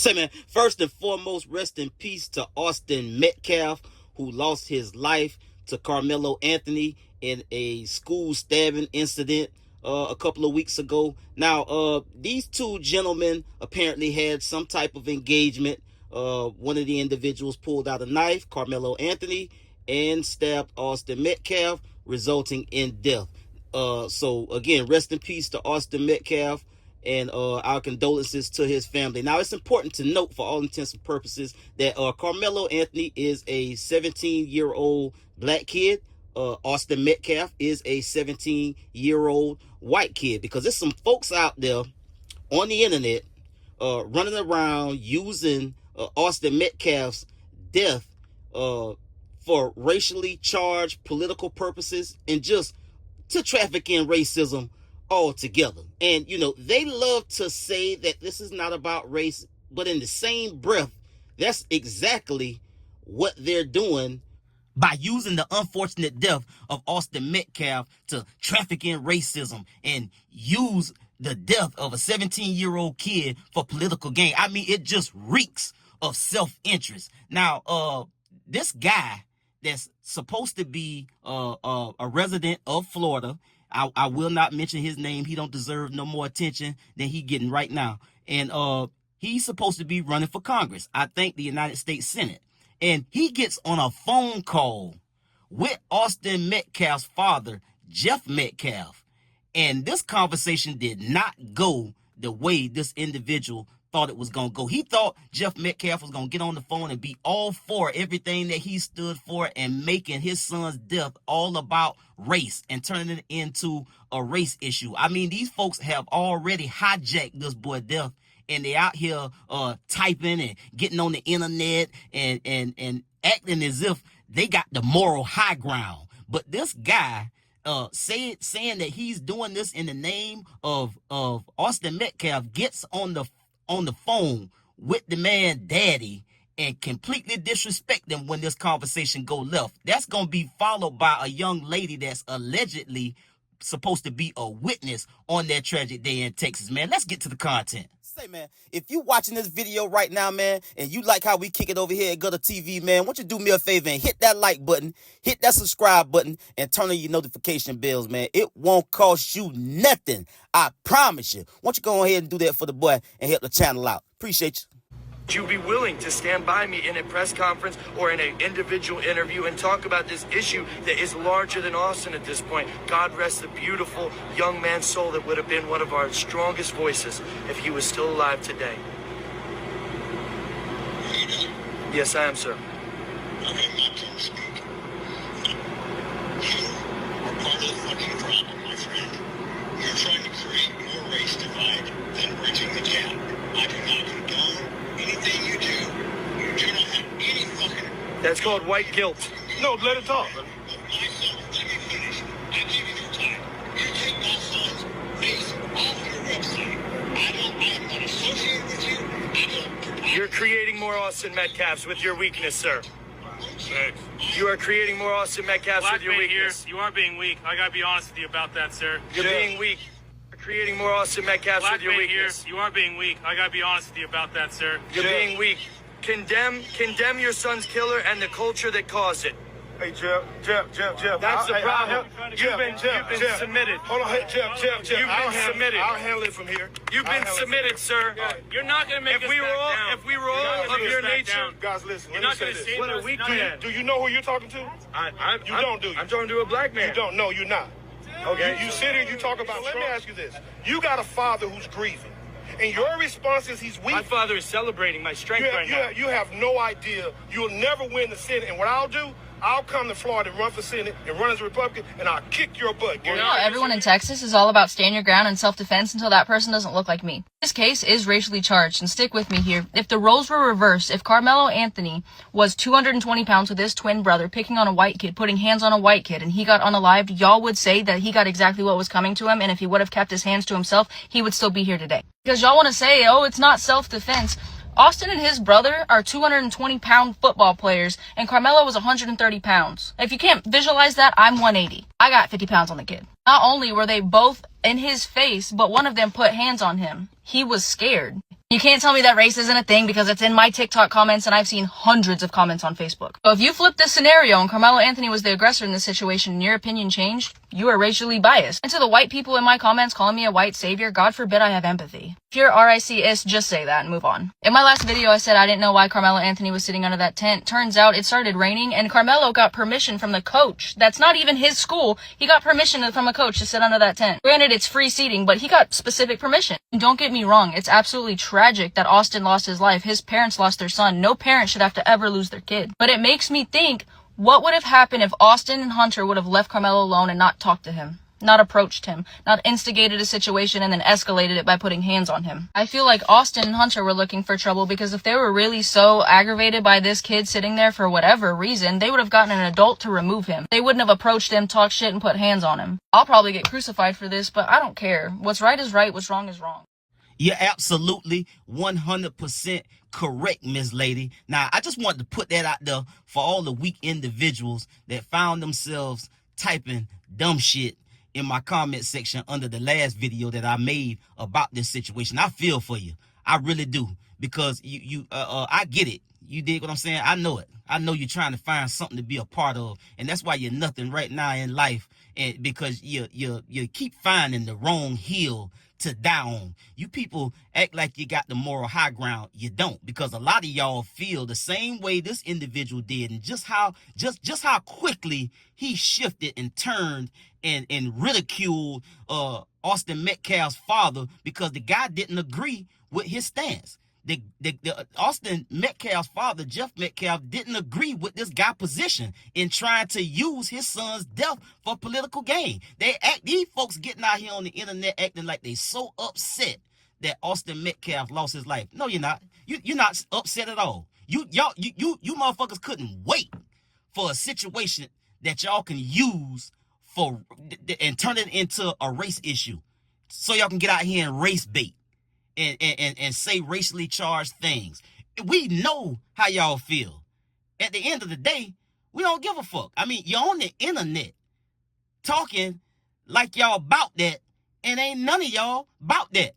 Say, man, first and foremost, rest in peace to Austin Metcalf, who lost his life to Carmelo Anthony in a school stabbing incident a couple of weeks ago. Now, these two gentlemen apparently had some type of engagement. One of the individuals pulled out a knife, Carmelo Anthony, and stabbed Austin Metcalf, resulting in death. So again, rest in peace to Austin Metcalf, and our condolences to his family. Now, it's important to note, for all intents and purposes, that Carmelo Anthony is a 17-year-old black kid. Austin Metcalf is a 17-year-old white kid, because there's some folks out there on the internet running around using Austin Metcalf's death for racially charged political purposes, and just to traffic in racism altogether. And, you know, they love to say that this is not about race, but in the same breath, that's exactly what they're doing by using the unfortunate death of Austin Metcalf to traffic in racism and use the death of a 17-year-old kid for political gain. I mean, it just reeks of self-interest. Now, this guy that's supposed to be a resident of Florida, I will not mention his name. He don't deserve no more attention than he getting right now. And he's supposed to be running for Congress, I think the United States Senate. And he gets on a phone call with Austin Metcalf's father, Jeff Metcalf. And this conversation did not go the way this individual thought it was going to go. He thought Jeff Metcalf was going to get on the phone and be all for everything that he stood for, and making his son's death all about race and turning it into a race issue. I mean, these folks have already hijacked this boy death, and they out here typing and getting on the internet and acting as if they got the moral high ground. But this guy saying that he's doing this in the name of Austin Metcalf gets on the phone with the man daddy and completely disrespect him when this conversation go left. That's going to be followed by a young lady that's allegedly supposed to be a witness on that tragic day in Texas, man. Let's get to the content. Say, man, if you watching this video right now, man, and you like how we kick it over here at GuddaTV, man, why don't you do me a favor and hit that like button, hit that subscribe button, and turn on your notification bells, man. It won't cost you nothing. I promise you. Why don't you go ahead and do that for the boy and help the channel out? Appreciate you. Would you be willing to stand by me in a press conference or in an individual interview and talk about this issue that is larger than Austin at this point? God rest the beautiful young man's soul that would have been one of our strongest voices if he was still alive today. Yes, I am, sir. Okay, my turn to speak. You are part of the fucking problem, my friend. You're trying to create more race divide than bridging the gap. I do not condone anything you do. You do not have any fucking... That's called white guilt. No, let it talk. But my son, let me finish. I give you your time. You take my son's face off your website. I am not associated with you. I don't... You're creating more Austin Metcalfs with your weakness, sir. Thanks. You are creating more Austin Metcalfs with your weakness. Here, you are being weak. I gotta be honest with you about that, sir. You're being weak. You're creating more Austin Metcalfs with your weakness. Here, you are being weak. I gotta be honest with you about that, sir. You're being weak. Condemn your son's killer and the culture that caused it. Hey, Jeff. That's the problem. You've been submitted. Hold on, hey, Jeff. You've been submitted. I'll handle it from here. You've been submitted, sir. You're not gonna make If we were all of your nature, Guys, listen. You're Let not me gonna say say this. what a those- weak not man. Do you know who you're talking to? You don't, do you? I'm talking to a black man. You don't. No, you're not. Okay. You sit here and you talk about... Let me ask you this. You got a father who's grieving, and your response is he's weak. My father is celebrating my strength right now. You have no idea. You'll never win the Senate. And what I'll do, I'll come to Florida and run for Senate and run as a Republican, and I'll kick your butt. You know, everyone in Texas is all about stand your ground and self-defense until that person doesn't look like me. This case is racially charged, and stick with me here. If the roles were reversed, if Carmelo Anthony was 220 pounds with his twin brother, picking on a white kid, putting hands on a white kid, and he got unalived, y'all would say that he got exactly what was coming to him, and if he would have kept his hands to himself, he would still be here today. Because y'all want to say, oh, it's not self-defense. Austin and his brother are 220-pound football players, and Carmelo was 130 pounds. If you can't visualize that, I'm 180. I got 50 pounds on the kid. Not only were they both in his face, but one of them put hands on him. He was scared. You can't tell me that race isn't a thing because it's in my TikTok comments and I've seen hundreds of comments on Facebook. So if you flip this scenario and Carmelo Anthony was the aggressor in this situation and your opinion changed, you are racially biased. And to the white people in my comments calling me a white savior, God forbid I have empathy. If you're RICist, just say that and move on. In my last video, I said I didn't know why Carmelo Anthony was sitting under that tent. Turns out it started raining and Carmelo got permission from the coach. That's not even his school. He got permission from a coach to sit under that tent. Granted, it's free seating, but he got specific permission. And don't get me wrong, it's absolutely tragic that Austin lost his life. His parents lost their son. No parent should have to ever lose their kid. But it makes me think, what would have happened if Austin and Hunter would have left Carmelo alone and not talked to him? Not approached him, not instigated a situation and then escalated it by putting hands on him. I feel like Austin and Hunter were looking for trouble because if they were really so aggravated by this kid sitting there for whatever reason, they would have gotten an adult to remove him. They wouldn't have approached him, talked shit, and put hands on him. I'll probably get crucified for this, but I don't care. What's right is right, what's wrong is wrong. You're absolutely 100% correct, Miss Lady. Now, I just wanted to put that out there for all the weak individuals that found themselves typing dumb shit in my comment section under the last video that I made about this situation. I feel for you. I really do. Because I get it. You dig what I'm saying? I know it. I know you're trying to find something to be a part of. And that's why you're nothing right now in life. And because you keep finding the wrong hill to die on. You people act like you got the moral high ground. You don't, because a lot of y'all feel the same way this individual did, and just how quickly he shifted and turned and ridiculed Austin Metcalf's father because the guy didn't agree with his stance. The Austin Metcalf's father, Jeff Metcalf, didn't agree with this guy's position in trying to use his son's death for political gain. These folks getting out here on the internet acting like they so upset that Austin Metcalf lost his life. No, you're not. You're not upset at all. You motherfuckers couldn't wait for a situation that y'all can use for and turn it into a race issue, so y'all can get out here and race bait. And say racially charged things. We know how y'all feel. At the end of the day, we don't give a fuck. I mean, you're on the internet talking like y'all about that, and ain't none of y'all about that.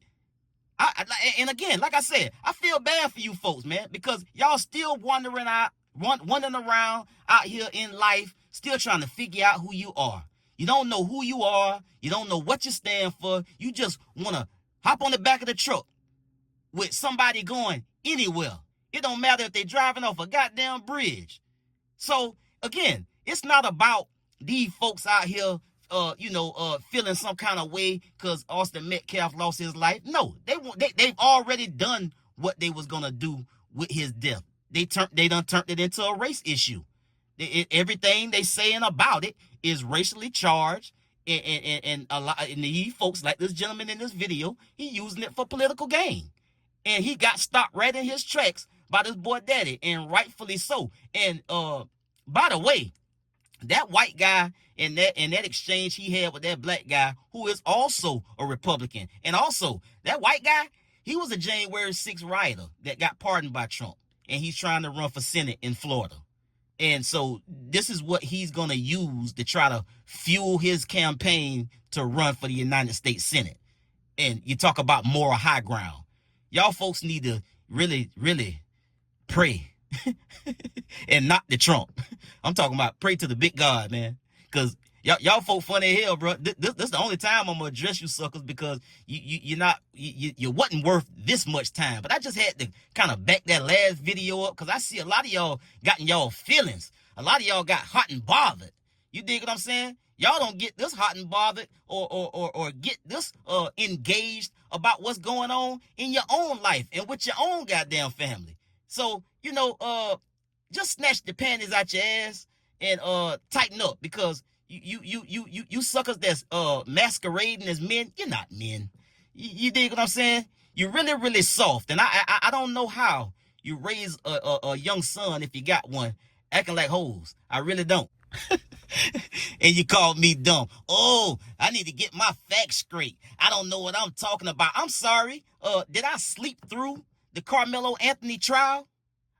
And again, like I said, I feel bad for you folks, man, because y'all still wandering around out here in life, still trying to figure out who you are. You don't know who you are. You don't know what you stand for. You just want to hop on the back of the truck with somebody going anywhere. It don't matter if they're driving off a goddamn bridge. So, again, it's not about these folks out here, feeling some kind of way because Austin Metcalf lost his life. No, they've already done what they was going to do with his death. They done turned it into a race issue. Everything they saying about it is racially charged. And a lot, and these folks, like this gentleman in this video, he using it for political gain. And he got stopped right in his tracks by this boy daddy, and rightfully so. And by the way, that white guy in that exchange he had with that black guy, who is also a Republican, and also that white guy, he was a January 6th rioter that got pardoned by Trump, and he's trying to run for Senate in Florida. And so this is what he's going to use to try to fuel his campaign to run for the United States Senate. And you talk about moral high ground. Y'all folks need to really, really pray and not the Trump. I'm talking about pray to the big God, man. Because y'all folk funny as hell, bro. This is the only time I'm going to address you suckers, because you wasn't worth this much time. But I just had to kind of back that last video up because I see a lot of y'all got in y'all feelings. A lot of y'all got hot and bothered. You dig what I'm saying? Y'all don't get this hot and bothered or get this engaged about what's going on in your own life and with your own goddamn family. So, just snatch the panties out your ass and tighten up, because you suckers that's masquerading as men, you're not men. You dig what I'm saying? You're really, really soft. And I don't know how you raise a young son, if you got one, acting like hoes. I really don't. And you called me dumb. Oh, I need to get my facts straight. I don't know what I'm talking about. I'm sorry. Did I sleep through the Carmelo Anthony trial?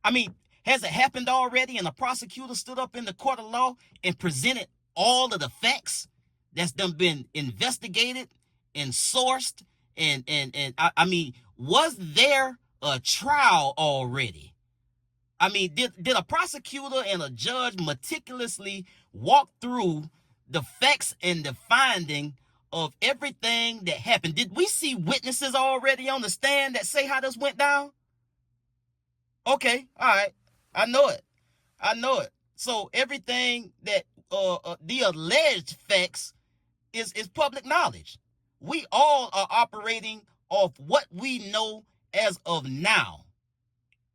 I mean, has it happened already and the prosecutor stood up in the court of law and presented all of the facts that's done been investigated and sourced? And I mean, Was there a trial already? I mean, did a prosecutor and a judge meticulously walk through the facts and the finding of everything that happened? Did we see witnesses already on the stand that say how this went down? Okay, all right. I know it. So everything that the alleged facts is public knowledge. We all are operating off what we know as of now.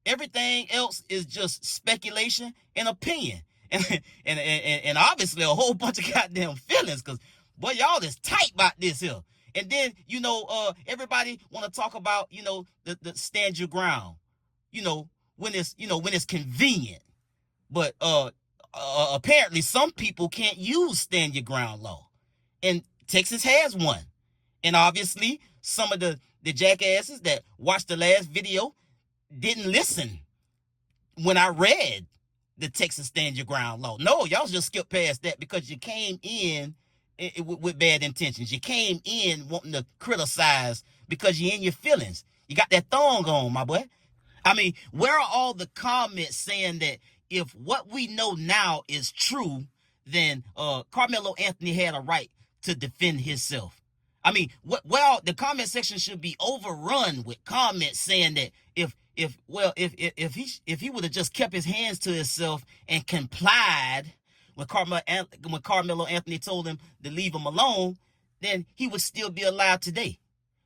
Everything else is just speculation and opinion, and obviously a whole bunch of goddamn feelings. Cause boy, y'all is tight about this here. And then everybody want to talk about the stand your ground. When it's convenient, but apparently some people can't use stand your ground law, and Texas has one. And obviously some of the jackasses that watched the last video didn't listen when I read the Texas stand your ground law. No, y'all just skip past that because you came in with bad intentions. You came in wanting to criticize because you're in your feelings. You got that thong on, my boy. I mean, where are all the comments saying that if what we know now is true, then Carmelo Anthony had a right to defend himself? I mean, the comment section should be overrun with comments saying that if he would have just kept his hands to himself and complied when Carmelo Anthony told him to leave him alone, then he would still be alive today.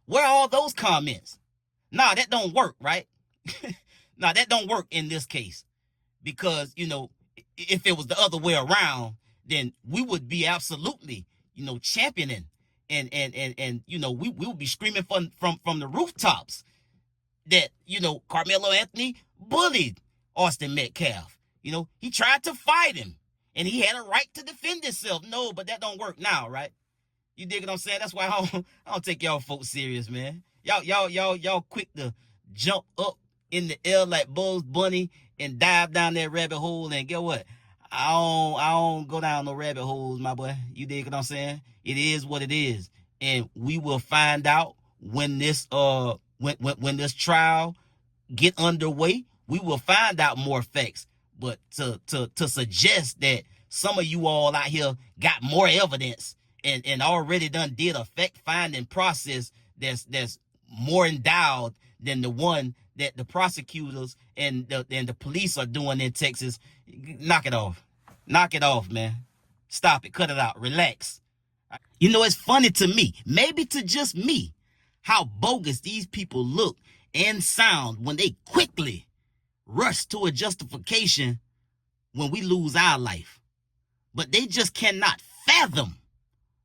Where are all those comments? Nah, that don't work, right? Nah, that don't work in this case, because if it was the other way around, then we would be absolutely championing and we would be screaming from the rooftops that Carmelo Anthony bullied Austin Metcalf. He tried to fight him and he had a right to defend himself. No, but that don't work now, right? You dig what I'm saying? That's why I don't take y'all folks serious, man. Y'all quick to jump up in the air like Bugs Bunny and dive down that rabbit hole, and get what? I don't go down no rabbit holes, my boy. You dig what I'm saying? It is what it is, and we will find out when this when this trial get underway. We will find out more facts. But to suggest that some of you all out here got more evidence and already done did a fact finding process that's more endowed than the one that the prosecutors and the police are doing in Texas, knock it off. Knock it off, man. Stop it. Cut it out. Relax. It's funny to me, maybe to just me, how bogus these people look and sound when they quickly rush to a justification when we lose our life. But they just cannot fathom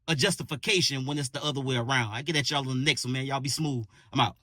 a justification when it's the other way around. I get at y'all on the next one, man. Y'all be smooth. I'm out.